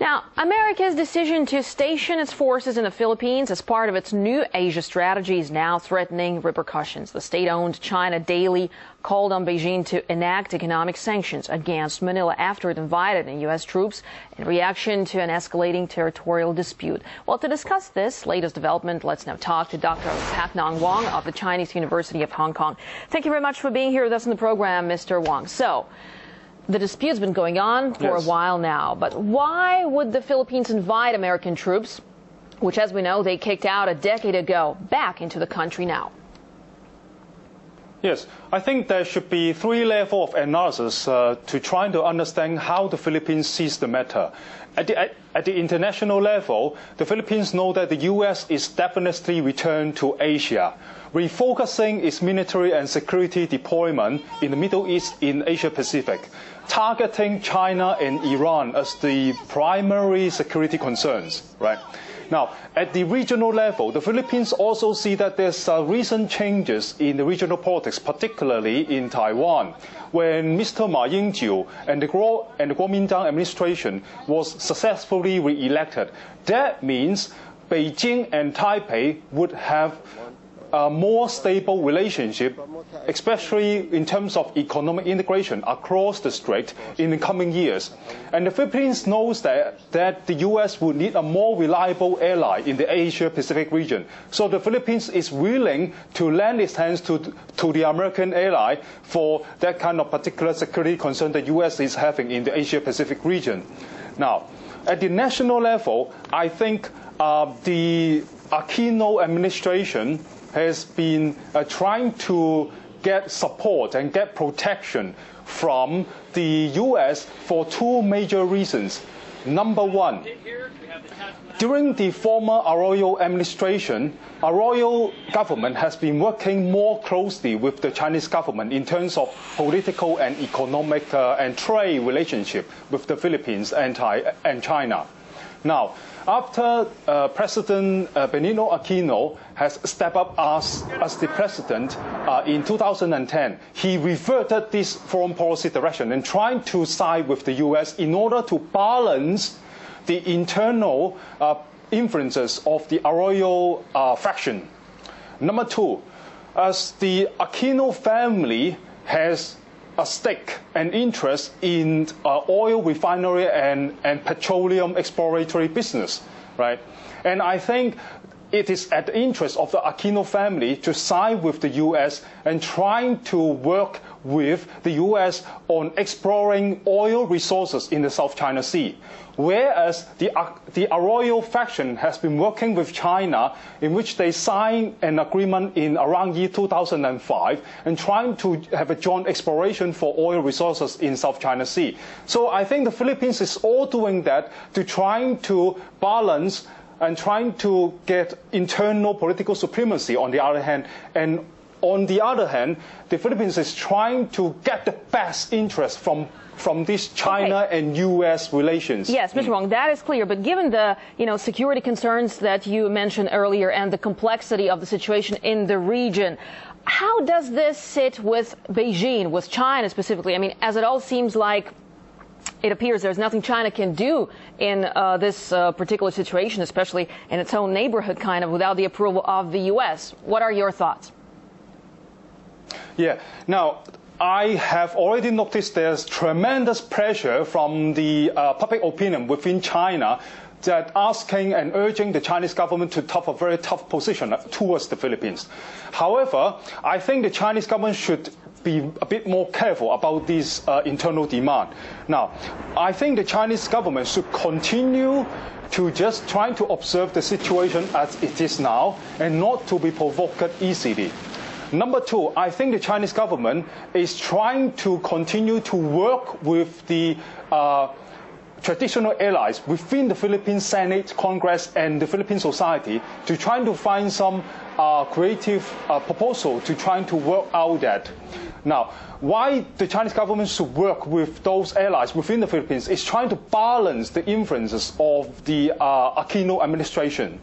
Now, America's decision to station its forces in the Philippines as part of its new Asia strategy is now threatening repercussions. The state-owned China Daily called on Beijing to enact economic sanctions against Manila after it invited in U.S. troops in reaction to an escalating territorial dispute. Well, to discuss this latest development, let's now talk to Dr. Pat Nong Wong of the Chinese University of Hong Kong. Thank you very much for being here with us in the program, Mr. Wong. So, the dispute's been going on for a while now, but why would the Philippines invite American troops, which, as we know, they kicked out a decade ago, back into the country now? Yes, I think there should be three levels of analysis to try to understand how the Philippines sees the matter. At the international level, the Philippines know that the U.S. is definitely returned to Asia, refocusing its military and security deployment in the Middle East in Asia-Pacific, targeting China and Iran as the primary security concerns, right? Now, at the regional level, the Philippines also see that there's recent changes in the regional politics, particularly in Taiwan, when Mr. Ma Ying-jeou and the Kuomintang administration was successfully re-elected. That means Beijing and Taipei would have a more stable relationship, especially in terms of economic integration across the strait in the coming years. And the Philippines knows that the U.S. would need a more reliable ally in the Asia-Pacific region. So the Philippines is willing to lend its hands to the American ally for that kind of particular security concern the U.S. is having in the Asia-Pacific region. Now, at the national level, I think the Aquino administration has been trying to get support and get protection from the U.S. for two major reasons. Number one, during the former Arroyo administration, Arroyo government has been working more closely with the Chinese government in terms of political and economic and trade relationship with the Philippines and China. Now, after President Benigno Aquino has stepped up as the president in 2010, he reverted this foreign policy direction and trying to side with the U.S. in order to balance the internal influences of the Arroyo faction. Number two, as the Aquino family has a stake and interest in oil refinery and petroleum exploratory business, right? And I think it is at the interest of the Aquino family to side with the U.S. and trying to work with the U.S. on exploring oil resources in the South China Sea. Whereas the Arroyo faction has been working with China, in which they signed an agreement in around year 2005 and trying to have a joint exploration for oil resources in South China Sea. So I think the Philippines is all doing that to trying to balance and trying to get internal political supremacy on the other hand. And on the other hand, the Philippines is trying to get the best interest from this China and U.S. relations. Yes, Mr. Wong, that is clear. But given the security concerns that you mentioned earlier and the complexity of the situation in the region, how does this sit with Beijing, with China specifically? I mean, as it all seems like it appears there's nothing China can do in this particular situation, especially in its own neighborhood, kind of, without the approval of the U.S. What are your thoughts? Yeah. Now, I have already noticed there's tremendous pressure from the public opinion within China that asking and urging the Chinese government to take a very tough position towards the Philippines. However, I think the Chinese government should be a bit more careful about this internal demand. Now, I think the Chinese government should continue to just try to observe the situation as it is now and not to be provoked easily. Number two, I think the Chinese government is trying to continue to work with the traditional allies within the Philippine Senate, Congress, and the Philippine society to try to find some creative proposal to try to work out that. Now, why the Chinese government should work with those allies within the Philippines is trying to balance the influences of the Aquino administration.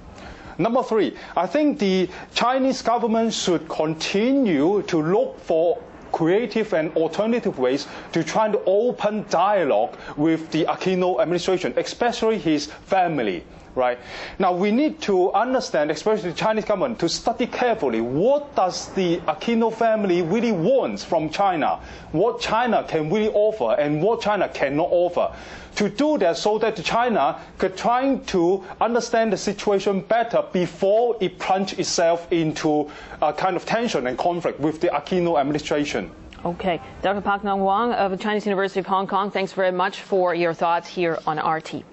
Number three, I think the Chinese government should continue to look for creative and alternative ways to try to open dialogue with the Aquino administration, especially his family. Right. Now, we need to understand, especially the Chinese government, to study carefully what does the Aquino family really want from China, what China can really offer and what China cannot offer. To do that so that China could try to understand the situation better before it plunges itself into a kind of tension and conflict with the Aquino administration. Okay. Dr. Pak Nong Wang of the Chinese University of Hong Kong, thanks very much for your thoughts here on RT.